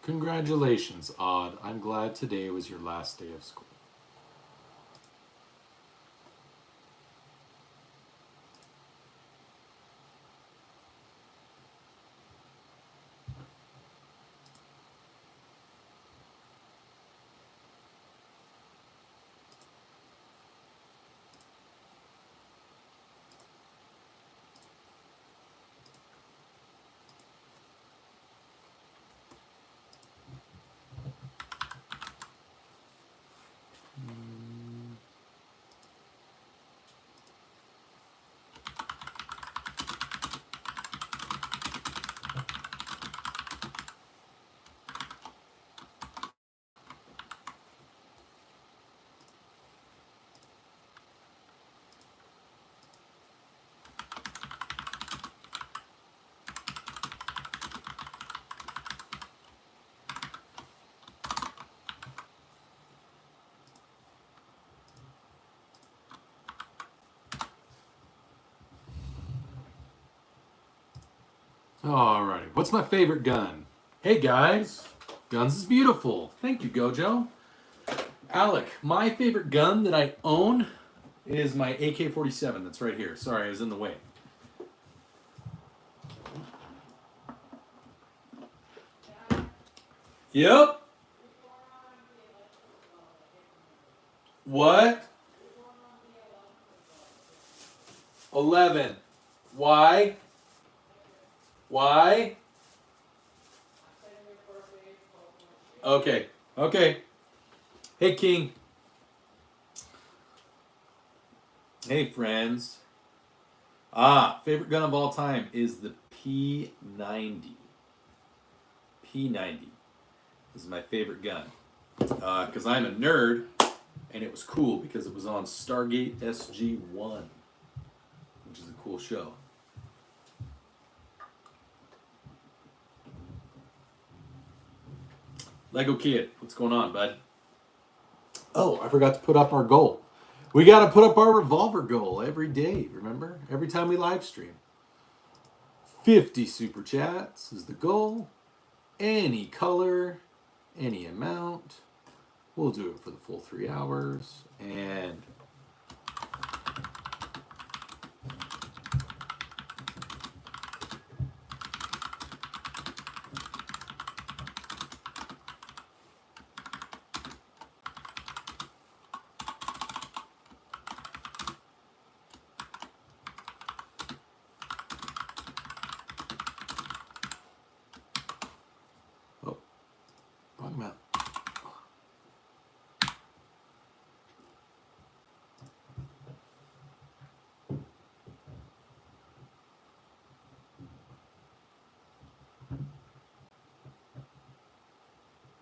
Congratulations, Odd. I'm glad today was your last day of school. Alrighty, what's my favorite gun? Hey guys, guns is beautiful. Thank you, Gojo. Alec, my favorite gun that I own is my AK-47 that's right here. Sorry, I was in the way. Yep. What? 11. Why? Why? Okay. Okay. Hey, King. Hey, friends. Favorite gun of all time is the P90. P90 is my favorite gun. Because I'm a nerd, and it was cool because it was on Stargate SG-1, which is a cool show. Lego Kid, what's going on, bud? Oh, I forgot to put up our goal. We got to put up our revolver goal every day, remember? Every time we live stream. 50 super chats is the goal. Any color, any amount. We'll do it for the full 3 hours. And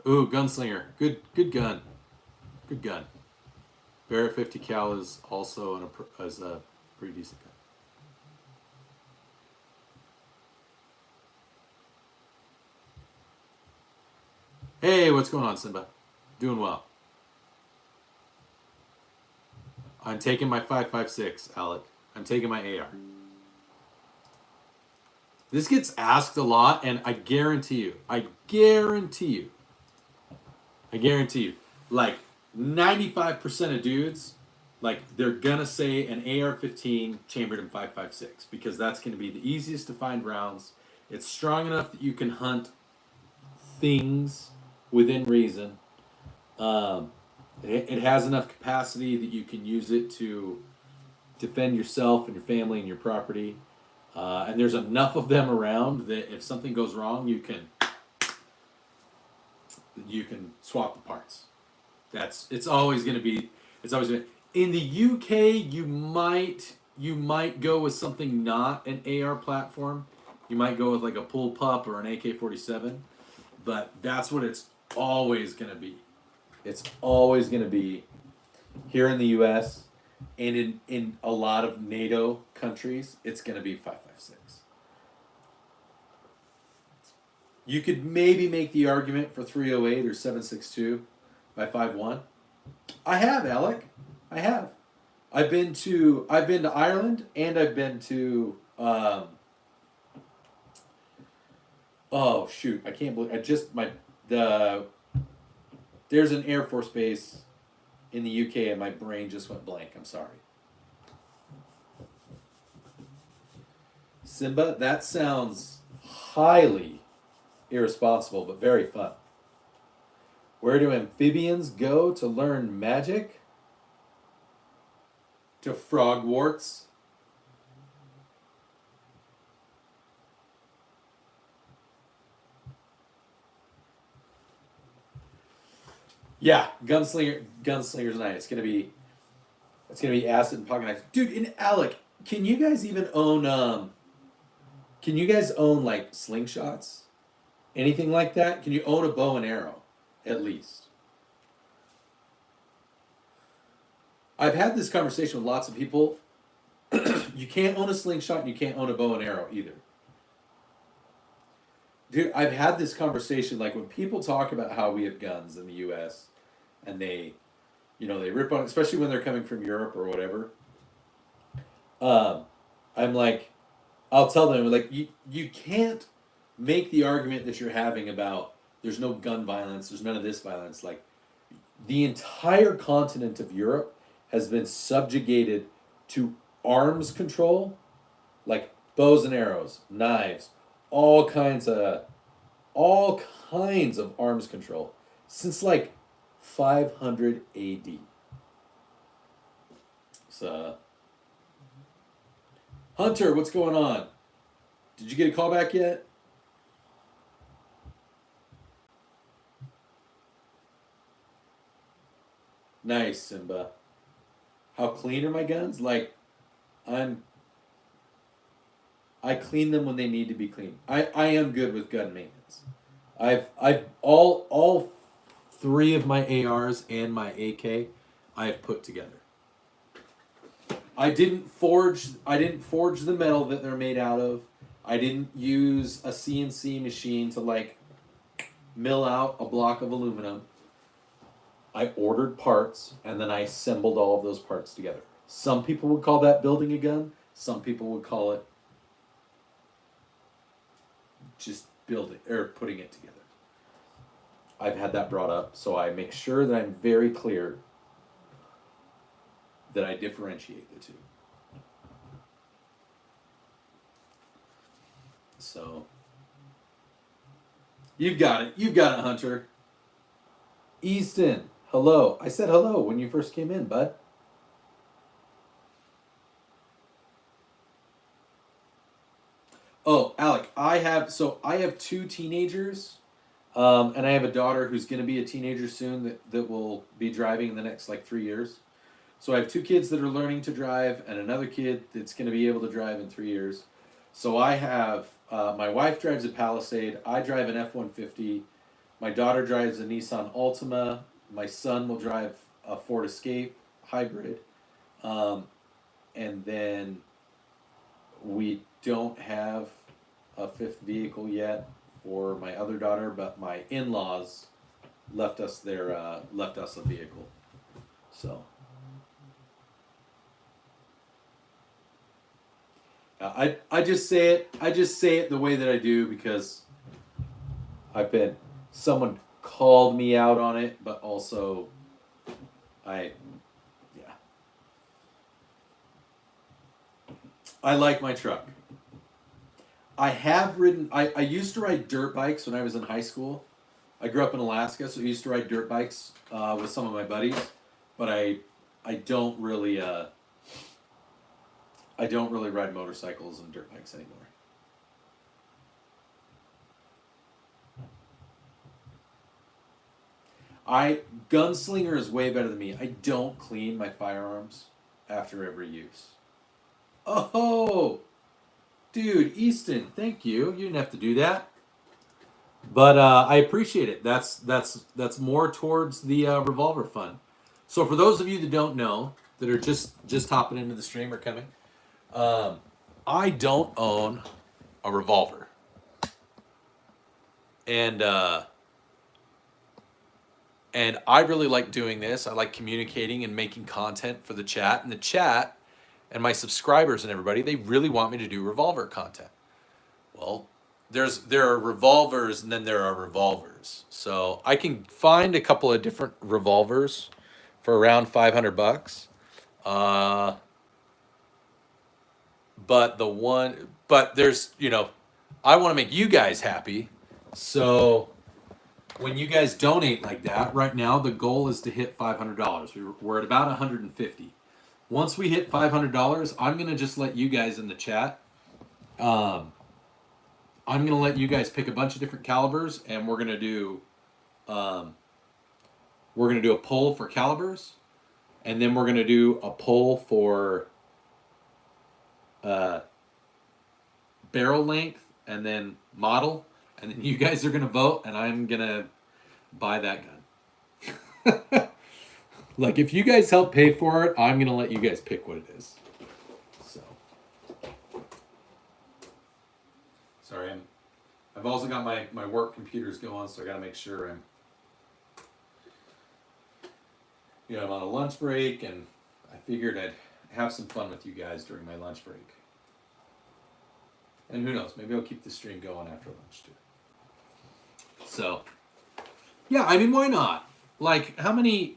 ooh, Gunslinger. Good gun. Good gun. Barrett 50 cal is also a pretty decent gun. Hey, what's going on, Simba? Doing well. I'm taking my 5.56, Alec. I'm taking my AR. This gets asked a lot, and I guarantee you, like 95% of dudes, like they're gonna say an AR-15 chambered in 5.56 because that's gonna be the easiest to find rounds. It's strong enough that you can hunt things within reason. It has enough capacity that you can use it to defend yourself and your family and your property. And there's enough of them around that if something goes wrong, you can swap the parts. It's always going to be. In the UK, you might go with something not an AR platform. You might go with like a pull pup or an AK-47, but that's what it's always going to be. It's always going to be here in the US and in a lot of NATO countries, it's going to be 5.56. You could maybe make the argument for 308 or 7.62 by 5.1. I have, Alec. I have. I've been to Ireland and I've been to oh shoot, I can't believe my There's an Air Force base in the UK, and my brain just went blank. I'm sorry. Simba, that sounds highly irresponsible, but very fun. Where do amphibians go to learn magic? To Frogwarts. Yeah, Gunslinger's night. It's gonna be acid and pocket knives. Dude, in Alec, can you guys own like slingshots? Anything like that? Can you own a bow and arrow? At least. I've had this conversation with lots of people. You can't own a slingshot and you can't own a bow and arrow either. Dude, I've had this conversation, like when people talk about how we have guns in the US and they rip on it, especially when they're coming from Europe or whatever. I'm like, I'll tell them, like, you can't make the argument that you're having about there's no gun violence, there's none of this violence. Like, the entire continent of Europe has been subjugated to arms control, like bows and arrows, knives, all kinds of arms control since like 500 AD. So, Hunter, what's going on? Did you get a call back yet? Nice, Simba. How clean are my guns? Like, I clean them when they need to be cleaned. I am good with gun maintenance. I've all three of my ARs and my AK I have put together. I didn't forge the metal that they're made out of. I didn't use a CNC machine to like mill out a block of aluminum. I ordered parts and then I assembled all of those parts together. Some people would call that building a gun. Some people would call it just building or putting it together. I've had that brought up, so I make sure that I'm very clear that I differentiate the two. So, you've got it, Hunter. Easton, hello. I said hello when you first came in, bud. Oh, Alec, I have two teenagers, and I have a daughter who's going to be a teenager soon that will be driving in the next like 3 years. So I have two kids that are learning to drive, and another kid that's going to be able to drive in 3 years. So I have my wife drives a Palisade. I drive an F-150. My daughter drives a Nissan Altima. My son will drive a Ford Escape hybrid, and then we don't have a fifth vehicle yet for my other daughter, but my in-laws left us a vehicle. So I just say it the way that I do because someone called me out on it, but also I like my truck. I used to ride dirt bikes when I was in high school. I grew up in Alaska, so I used to ride dirt bikes with some of my buddies, but I don't really ride motorcycles and dirt bikes anymore. Gunslinger is way better than me. I don't clean my firearms after every use. Oh, dude, Easton, thank you. You didn't have to do that, but I appreciate it. That's more towards the Revolver Fund. So for those of you that don't know, that are just hopping into the stream or coming, I don't own a revolver, and I really like doing this. I like communicating and making content for the chat. And the chat and my subscribers and everybody, they really want me to do revolver content. Well, there are revolvers and then there are revolvers. So I can find a couple of different revolvers for around $500. Uh, but there's, I want to make you guys happy. So when you guys donate like that, right now the goal is to hit $500. We're at about 150. Once we hit $500, I'm gonna just let you guys in the chat. I'm gonna let you guys pick a bunch of different calibers, and we're gonna do a poll for calibers, and then we're gonna do a poll for barrel length, and then model, and then you guys are gonna vote, and I'm gonna buy that gun. Like, if you guys help pay for it, I'm gonna let you guys pick what it is. So, sorry, I've also got my work computers going, so I gotta make sure I'm on a lunch break, and I figured I'd have some fun with you guys during my lunch break. And who knows, maybe I'll keep the stream going after lunch too. So, yeah, I mean, why not? Like, how many...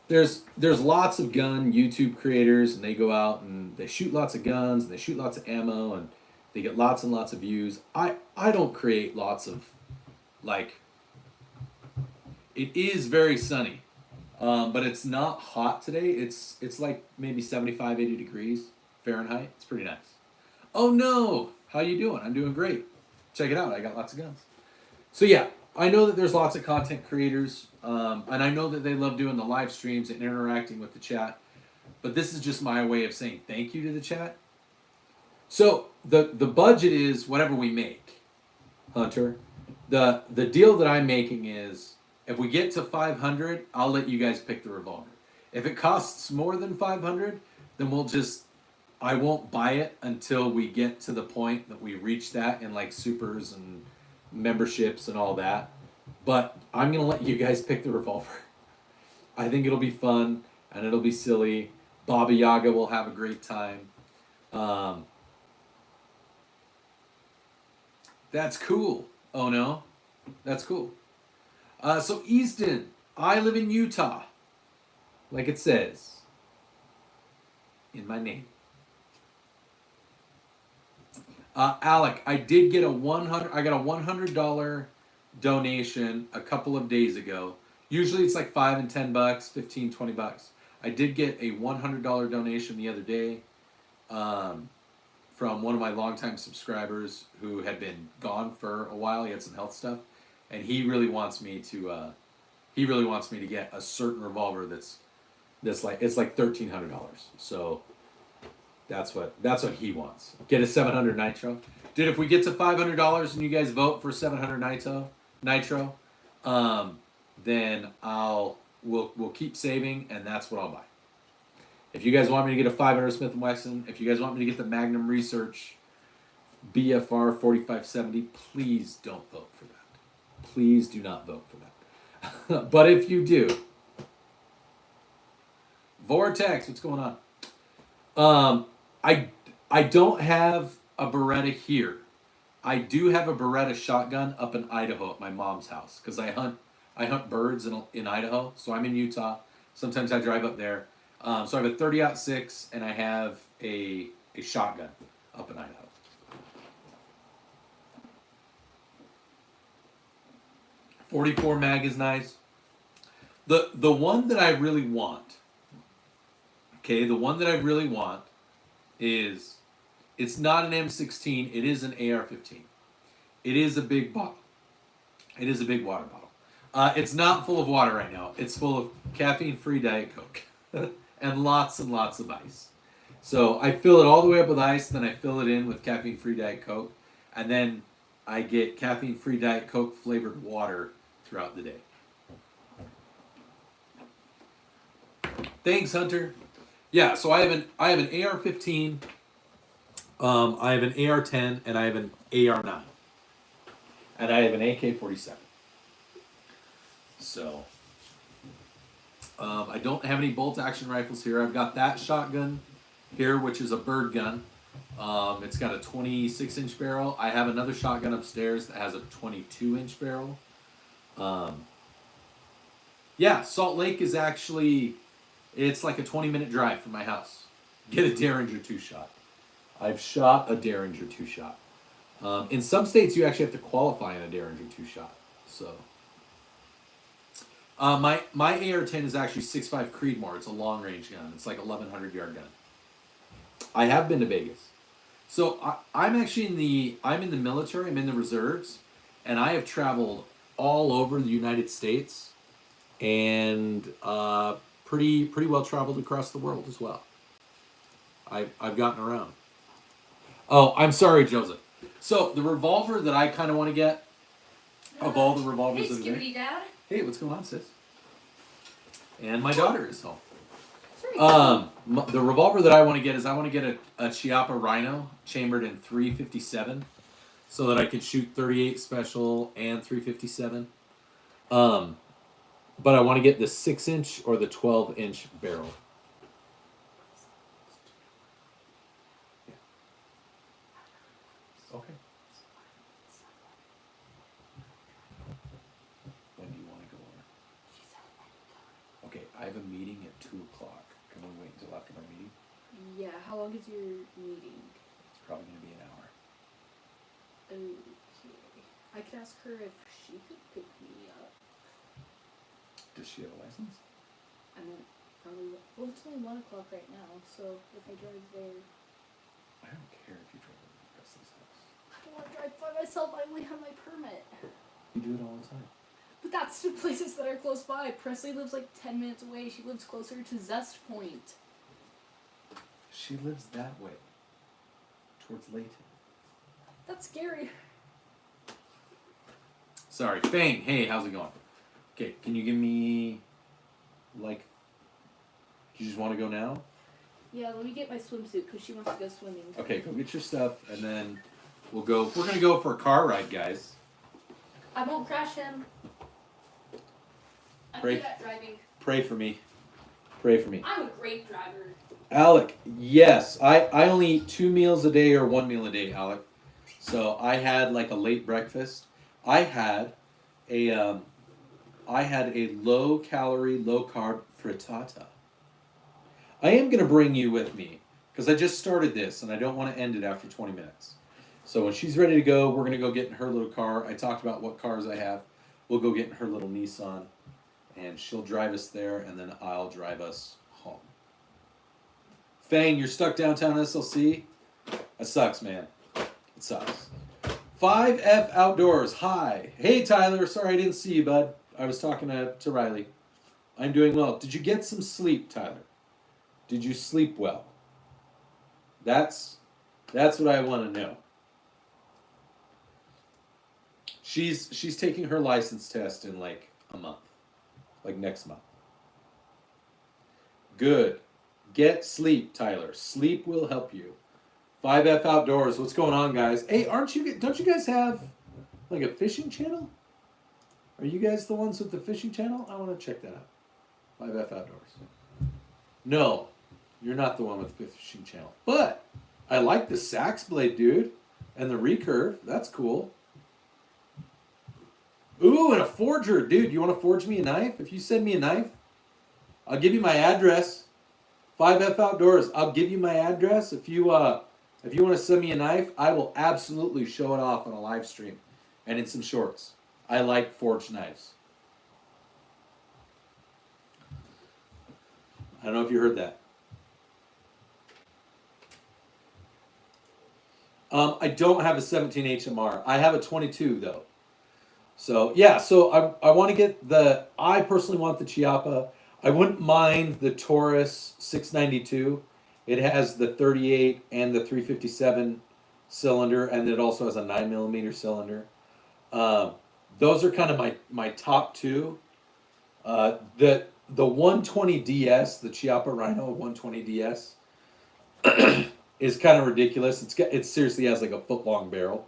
There's lots of gun YouTube creators, and they go out and they shoot lots of guns, and they shoot lots of ammo, and they get lots and lots of views. I don't create lots of, like... It is very sunny, but it's not hot today. It's like maybe 75, 80 degrees Fahrenheit. It's pretty nice. Oh no! How you doing? I'm doing great. Check it out. I got lots of guns. So yeah, I know that there's lots of content creators, and I know that they love doing the live streams and interacting with the chat. But this is just my way of saying thank you to the chat. So the budget is whatever we make, Hunter. The deal that I'm making is, if we get to 500, I'll let you guys pick the revolver. If it costs more than 500, then I won't buy it until we get to the point that we reach that in like supers and memberships and all that. But I'm going to let you guys pick the revolver. I think it'll be fun and it'll be silly. Baba Yaga will have a great time. That's cool. Oh no? That's cool. So Easton, I live in Utah. Like it says in my name. Alec, I did get I got a $100 donation a couple of days ago. Usually it's like $5 and $10, 15, 20 bucks. I did get a $100 donation the other day from one of my longtime subscribers who had been gone for a while. He had some health stuff, and he really wants me to get a certain revolver that's like, it's like $1,300. So that's what he wants. Get a 700 nitro. Dude, if we get to $500 and you guys vote for 700 nitro, then we'll keep saving, and that's what I'll buy. If you guys want me to get a 500 Smith & Wesson, if you guys want me to get the Magnum Research BFR 4570, please don't vote for that. Please do not vote for that. But if you do, Vortex, what's going on? I don't have a Beretta here. I do have a Beretta shotgun up in Idaho at my mom's house, because I hunt birds in Idaho. So I'm in Utah. Sometimes I drive up there. So I have a 30-06 and I have a shotgun up in Idaho. .44 mag is nice. The one that I really want. Okay, the one that I really want is, it's not an M16, it is an AR-15. It is a big bottle. It is a big water bottle. It's not full of water right now. It's full of caffeine-free Diet Coke and lots of ice. So I fill it all the way up with ice, then I fill it in with caffeine-free Diet Coke, and then I get caffeine-free Diet Coke flavored water throughout the day. Thanks, Hunter. Yeah, so I have an AR-15, I have an AR-10, and I have an AR-9. And I have an AK-47. So, I don't have any bolt-action rifles here. I've got that shotgun here, which is a bird gun. It's got a 26-inch barrel. I have another shotgun upstairs that has a 22-inch barrel. Yeah, Salt Lake is actually, it's like a 20-minute drive from my house. Get a Derringer 2-shot. I've shot a Derringer 2-shot. In some states, you actually have to qualify in a Derringer 2-shot. So, my AR-10 is actually 6.5 Creedmoor. It's a long-range gun. It's like 1,100-yard gun. I have been to Vegas. So I'm actually I'm in the military. I'm in the reserves, and I have traveled all over the United States, and pretty well traveled across the world as well. I've gotten around. Oh, I'm sorry, Joseph. So the revolver that I kind of want to get, of all the revolvers Hey, that are Skibbity Dad. Hey, what's going on, sis? And my daughter is home. The revolver that I want to get is I want to get a Chiapa Rhino chambered in 357 so that I can shoot 38 special and 357. But I want to get the 6-inch or the 12-inch barrel. Yeah. Okay. When do you want to go over? Okay, I have a meeting at 2 o'clock. Can we wait until after my meeting? Yeah, how long is your meeting? It's probably going to be an hour. Okay. I could ask her if she could pick me up. Does she have a license? And then probably, well, it's only 1 o'clock right now, so if I drive there. I don't care if you drive over to Presley's house. I don't want to drive by myself, I only have my permit. You do it all the time. But that's the places that are close by. Presley lives like 10 minutes away. She lives closer to Zest Point. She lives that way. Towards Layton. That's scary. Sorry. Fang, hey, how's it going? Okay, can you give me, like, do you just want to go now? Yeah, let me get my swimsuit because she wants to go swimming. Okay, go get your stuff, and then we'll go. We're going to go for a car ride, guys. I won't crash him. I'm Pray- good at driving. Pray for me. Pray for me. I'm a great driver. Alec, yes. I only eat 2 meals a day or 1 meal a day, Alec. So I had like a late breakfast. I had a low calorie, low carb frittata. I am going to bring you with me because I just started this and I don't want to end it after 20 minutes. So when she's ready to go, we're going to go get in her little car. I talked about what cars I have. We'll go get in her little Nissan and she'll drive us there and then I'll drive us home. Fang, you're stuck downtown SLC? That sucks, man. It sucks. 5F Outdoors. Hi. Hey, Tyler. Sorry I didn't see you, bud. I was talking to Riley. I'm doing well. Did you get some sleep, Tyler? Did you sleep well? That's what I want to know. She's taking her license test in like a month. Like next month. Good. Get sleep, Tyler. Sleep will help you. 5F Outdoors. What's going on, guys? Hey, don't you guys have like a fishing channel? Are you guys the ones with the fishing channel? I want to check that out. 5F Outdoors. No, you're not the one with the fishing channel. But I like the sax blade, dude. And the recurve. That's cool. Ooh, and a forger. Dude, you want to forge me a knife? If you send me a knife, I'll give you my address. 5F Outdoors. I'll give you my address. If you want to send me a knife, I will absolutely show it off on a live stream and in some shorts. I like forged knives. I don't know if you heard that. I don't have a 17 HMR. I have a 22 though. So yeah, so I want to get I personally want the Chiapa. I wouldn't mind the Taurus 692. It has the 38 and the 357 cylinder, and it also has a 9mm cylinder. Those are kind of my top two. The 120DS, the Chiapa Rhino 120DS, is kind of ridiculous. It seriously has like a foot long barrel,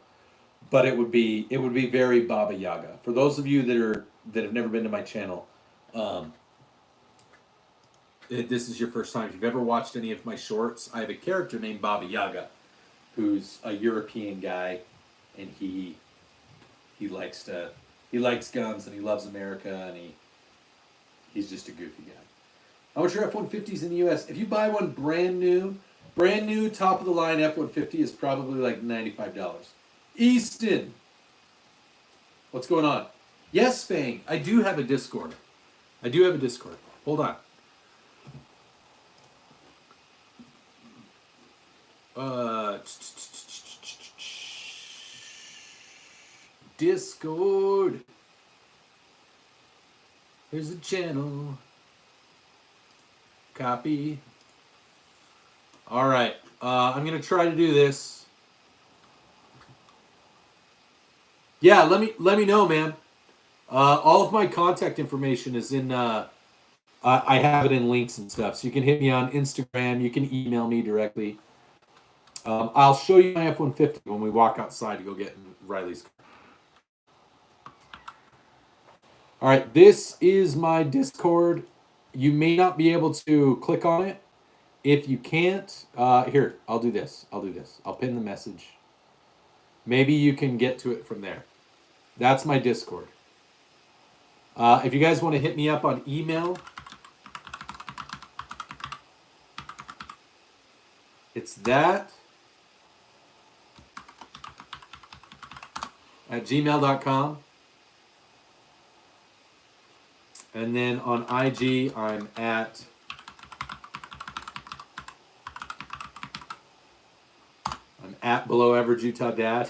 but it would be very Baba Yaga. For those of you that have never been to my channel, this is your first time. If you've ever watched any of my shorts, I have a character named Baba Yaga. who's a European guy, and he likes guns and he loves America, and he's just a goofy guy. How much are F-150s in the U.S.? If you buy one brand new, top of the line F-150 is probably like $95. Easton, what's going on? Yes, Fang, I do have a Discord. Hold on. Discord. Here's the channel. Copy. All right. I'm gonna try to do this. Yeah, let me know, man. All of my contact information is in. I have it in links and stuff, so you can hit me on Instagram. You can email me directly. I'll show you my F-150 when we walk outside to go get in Riley's car. All right, this is my Discord. You may not be able to click on it. If you can't, here, I'll do this. I'll pin the message. Maybe you can get to it from there. That's my Discord. If you guys want to hit me up on email, it's that at gmail.com. And then on IG, I'm at below average Utah Dad.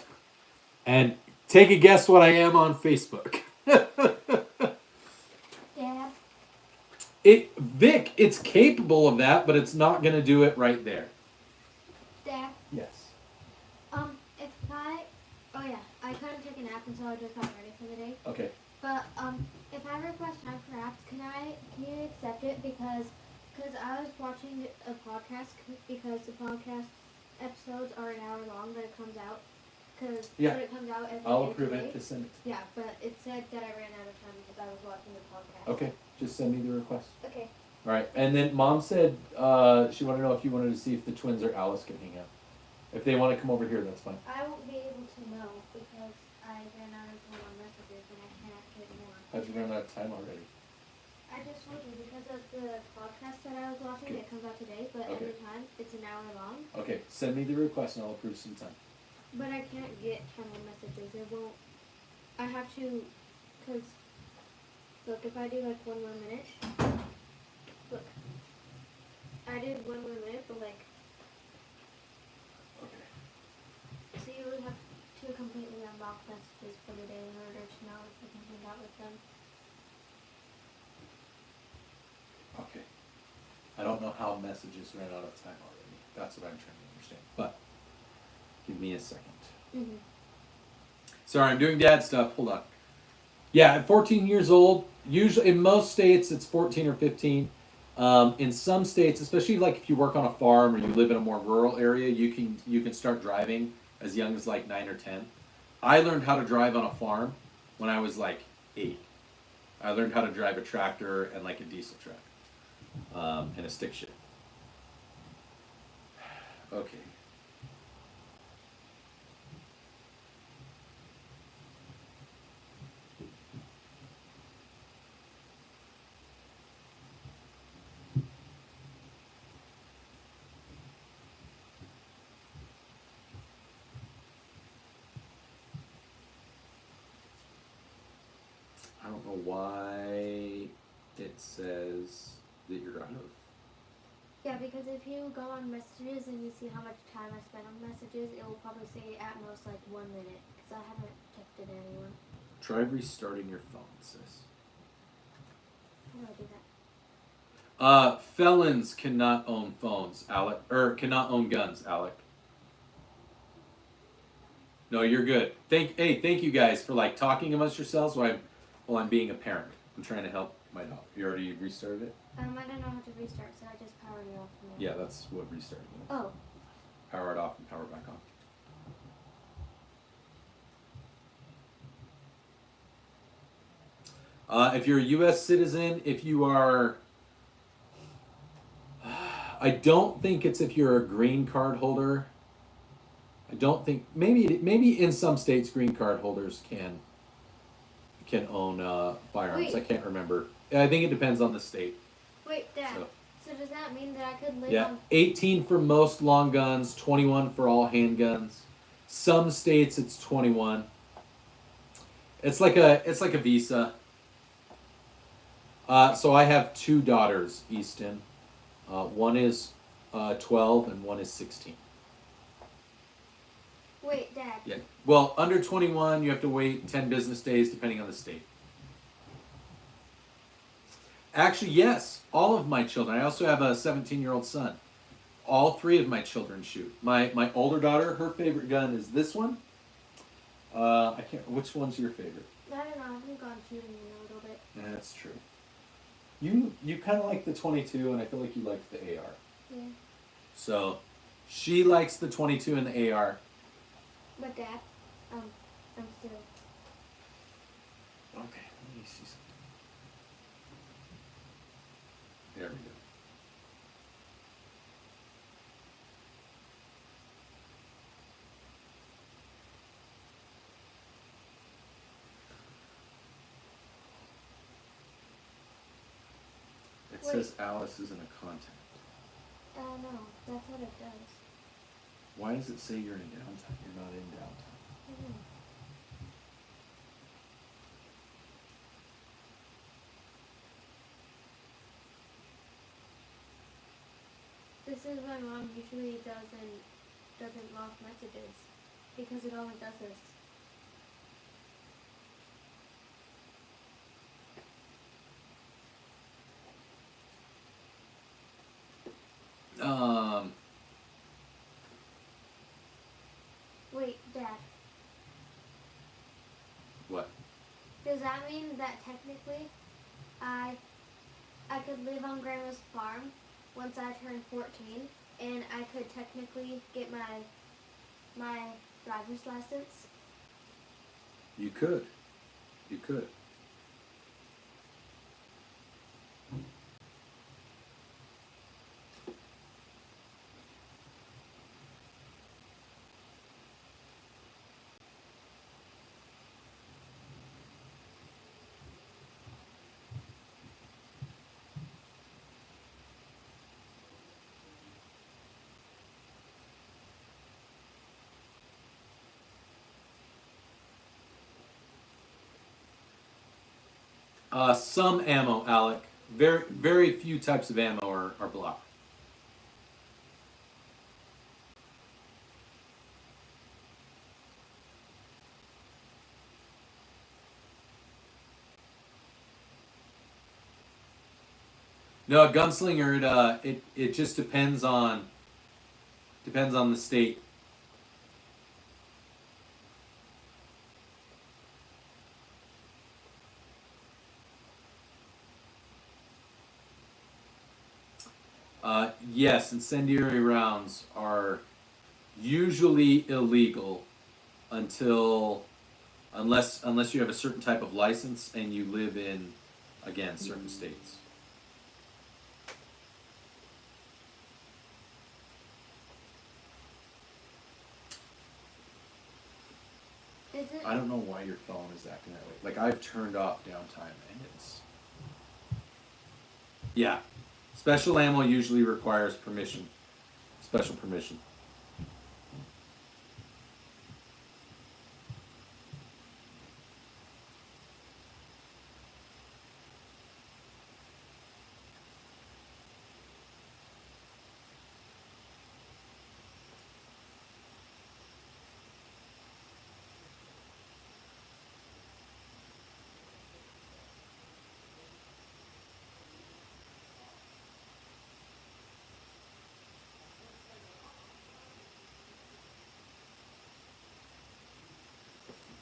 And take a guess what I am on Facebook. Dad. Vic, it's capable of that, but it's not going to do it right there. Dad. Yes. I kind of took a nap, and so I just got ready for the day. Okay. But if I request time for apps, can you accept it because I was watching a podcast because the podcast episodes are an hour long, but it comes out but it comes out every I'll day approve today. it to send it. Yeah, but it said that I ran out of time because I was watching the podcast. Okay, just send me the request. Okay. All right, and then Mom said she wanted to know if you wanted to see if the twins or Alice can hang out. If they want to come over here, that's fine. I won't be able to know because I ran out of more messages and I can't get more. How'd you run out of time already? I just told you because of the podcast that I was watching. Okay. It comes out today, but Okay. every time it's an hour long. Okay, send me the request and I'll approve some time. But I can't get 10 more messages. It won't. I have to, because, look, if I do like 1 more minute, look, I did 1 more minute, but like, Okay. so you would have to completely unlock messages for the day in order to know if you can hang out with them. Okay. I don't know how messages ran out of time already. That's what I'm trying to understand. But give me a second. Mm-hmm. Sorry, I'm doing dad stuff. Hold on. Yeah, at 14 years old, usually in most states it's 14 or 15. In some states, especially like if you work on a farm or you live in a more rural area, you can start driving as young as like 9 or 10. I learned how to drive on a farm when I was like 8. I learned how to drive a tractor and like a diesel tractor and a stick shift. Okay. I don't know why it says that you're out of. Yeah, because if you go on messages and you see how much time I spent on messages, it will probably say at most like 1 minute, because I haven't texted anyone. Try restarting your phone, sis. How do I do that? Felons cannot own phones, Alec, or cannot own guns, Alec. No, you're good. Thank you guys for like talking amongst yourselves while I'm being a parent. I'm trying to help my dog. You already restarted it? I don't know how to restart, so I just powered it off. Yeah, that's what restarting is. Oh. Power it off and power it back on. If you're a U.S. citizen, if you are... I don't think it's if you're a green card holder. I don't think maybe in some states green card holders can own firearms. Wait. I can't remember. I think it depends on the state. Wait, Dad. So, So does that mean that I could live yeah, on? 18 for most long guns, 21 for all handguns. Some states it's 21. It's like a visa. So I have two daughters, Easton. One is 12 and one is 16. Wait, Dad. Yeah. Well, under 21, you have to wait 10 business days depending on the state. Actually, yes, all of my children. I also have a 17-year-old son. All three of my children shoot. My older daughter, her favorite gun is this one. I can't. Which one's your favorite? I don't know. I haven't gone shooting in a little bit. Yeah, that's true. You kind of like the 22, and I feel like you like the AR. Yeah. So, she likes the 22 and the AR. But Dad, I'm still. Okay, let me see something. There we go. It Wait. says Alice isn't a contact. No, that's what it does. Why does it say you're in downtime? You're not in downtime. Mhm. This is why Mom usually doesn't lock messages because it always does this. Wait, Dad. What? Does that mean that technically I could live on Grandma's farm once I turn 14 and I could technically get my driver's license? You could. You could. Some ammo, Alec. Very few types of ammo are blocked. No, a gunslinger. It just depends on the state. Yes, incendiary rounds are usually illegal unless you have a certain type of license and you live in, again, certain states. Is it? I don't know why your phone is acting that way. Like, I've turned off downtime and it's... Yeah. Special ammo usually requires permission. Special permission.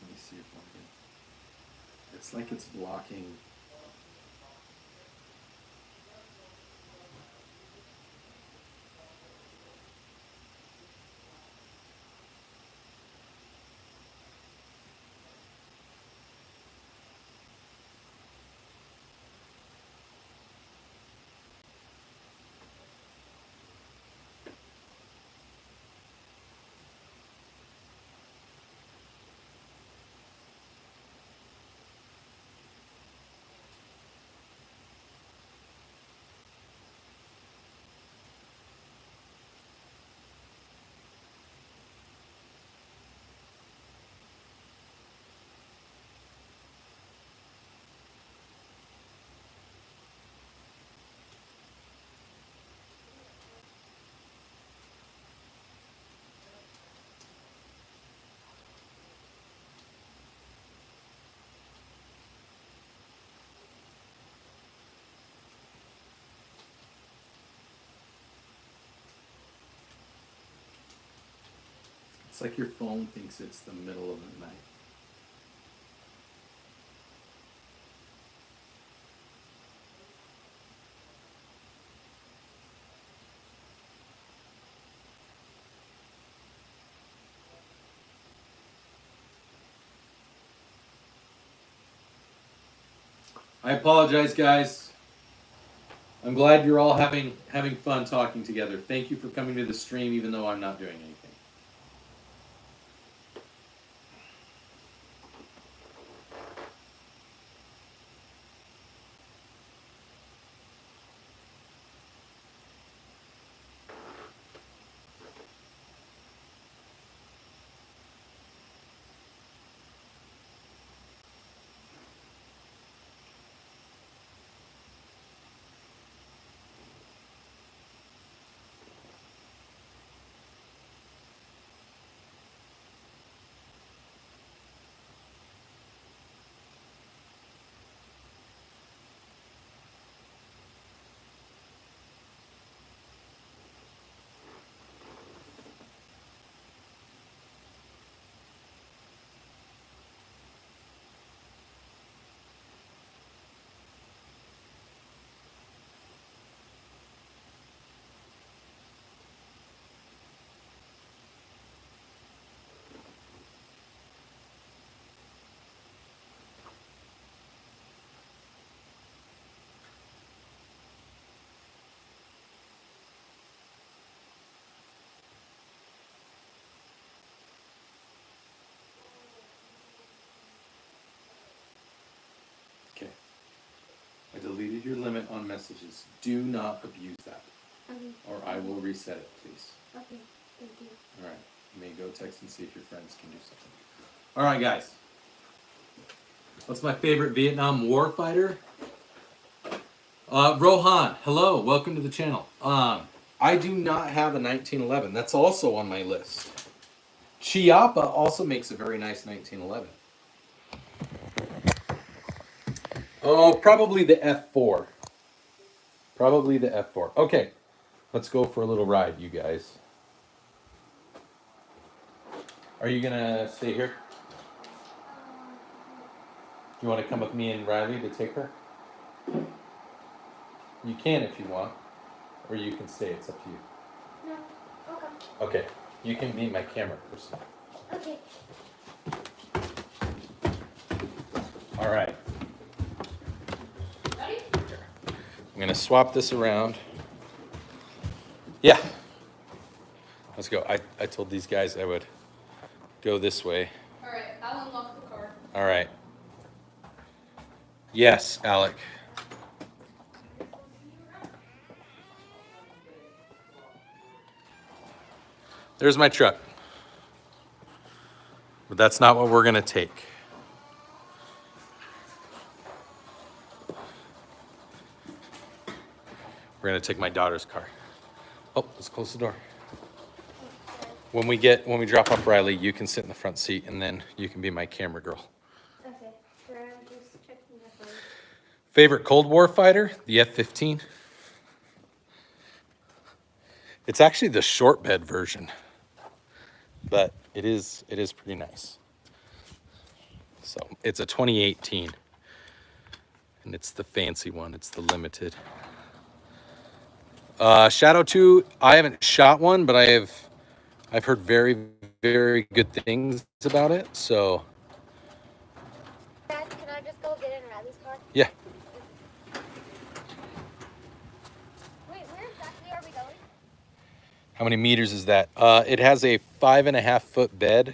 Let me see if I can... It's like it's blocking... like your phone thinks it's the middle of the night. I apologize, guys. I'm glad you're all having fun talking together. Thank you for coming to the stream, even though I'm not doing anything. Okay. I deleted your limit on messages. Do not abuse that. Okay. Or I will reset it, please. Okay. Thank you. All right. You may go text and see if your friends can do something. All right, guys. What's my favorite Vietnam War fighter? Rohan, hello. Welcome to the channel. I do not have a 1911. That's also on my list. Chiapa also makes a very nice 1911. Oh, probably the F4. Probably the F4. Okay, let's go for a little ride, you guys. Are you gonna stay here? You want to come with me and Riley to take her? You can if you want, or you can stay. It's up to you. No. Okay. Okay, you can be my camera person. Okay. All right. Ready? I'm gonna swap this around. Yeah. Let's go. I told these guys I would go this way. All right, I'll unlock the car. All right. Yes, Alec. There's my truck. But that's not what we're gonna take. We're gonna take my daughter's car. Oh, let's close the door. When we drop off Riley, you can sit in the front seat and then you can be my camera girl. Okay. So I'm just checking the phone. Favorite Cold War fighter? The F-15. It's actually the short bed version, but it is pretty nice. So it's a 2018, and it's the fancy one. It's the limited. Shadow 2. I haven't shot one, but I've heard very, very good things about it. So Dad, can I just go get in Riley's car? yeah. Wait, where exactly are we going? How many meters is that? It has a 5.5 foot bed.